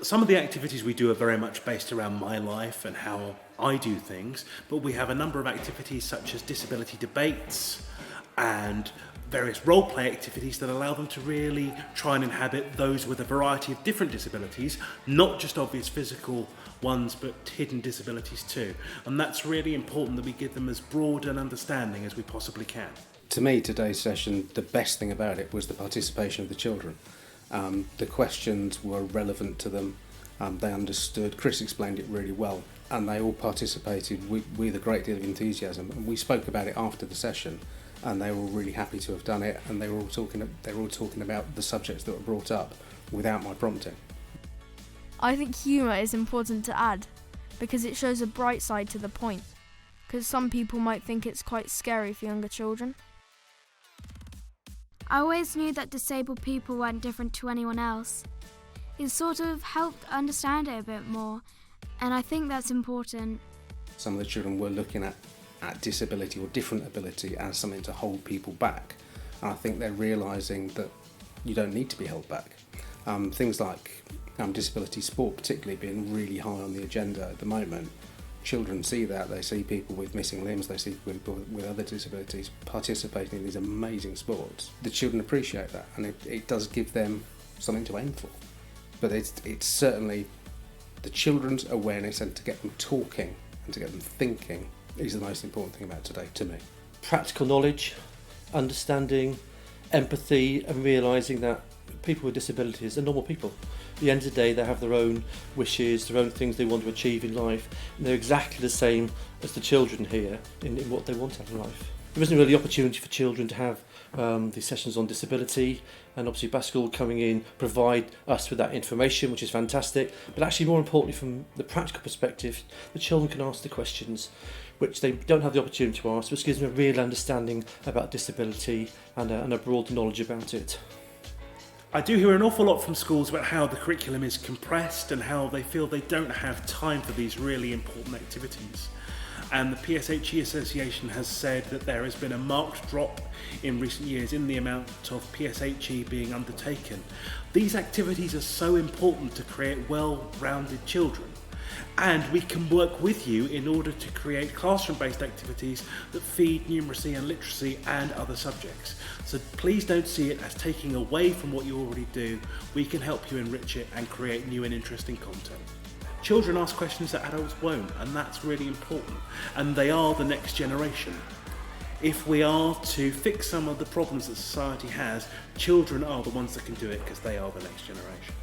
Some of the activities we do are very much based around my life and how I do things, but we have a number of activities such as disability debates and various role play activities that allow them to really try and inhabit those with a variety of different disabilities, not just obvious physical ones, but hidden disabilities too. And that's really important that we give them as broad an understanding as we possibly can. To me, today's session, the best thing about it was the participation of the children. The questions were relevant to them, they understood, Chris explained it really well, and they all participated with a great deal of enthusiasm. And we spoke about it after the session, and they were all really happy to have done it, and they were all talking about the subjects that were brought up without my prompting. I think humour is important to add, because it shows a bright side to the point, because some people might think it's quite scary for younger children. I always knew that disabled people weren't different to anyone else. It sort of helped understand it a bit more, and I think that's important. Some of the children were looking at disability or different ability as something to hold people back, and I think they're realising that you don't need to be held back. Things like disability sport particularly being really high on the agenda at the moment. Children see that, they see people with missing limbs, they see people with other disabilities participating in these amazing sports. The children appreciate that, and it does give them something to aim for. But it's certainly the children's awareness, and to get them talking and to get them thinking is the most important thing about today to me. Practical knowledge, understanding, empathy, and realising that people with disabilities are normal people. At the end of the day, they have their own wishes, their own things they want to achieve in life, and they're exactly the same as the children here in what they want out of life. There isn't really opportunity for children to have these sessions on disability, and obviously Basque will coming in provide us with that information, which is fantastic, but actually more importantly from the practical perspective, the children can ask the questions which they don't have the opportunity to ask, which gives them a real understanding about disability and a broad knowledge about it. I do hear an awful lot from schools about how the curriculum is compressed and how they feel they don't have time for these really important activities. And the PSHE Association has said that there has been a marked drop in recent years in the amount of PSHE being undertaken. These activities are so important to create well-rounded children. And we can work with you in order to create classroom-based activities that feed numeracy and literacy and other subjects. So please don't see it as taking away from what you already do. We can help you enrich it and create new and interesting content. Children ask questions that adults won't, and that's really important. And they are the next generation. If we are to fix some of the problems that society has, children are the ones that can do it because they are the next generation.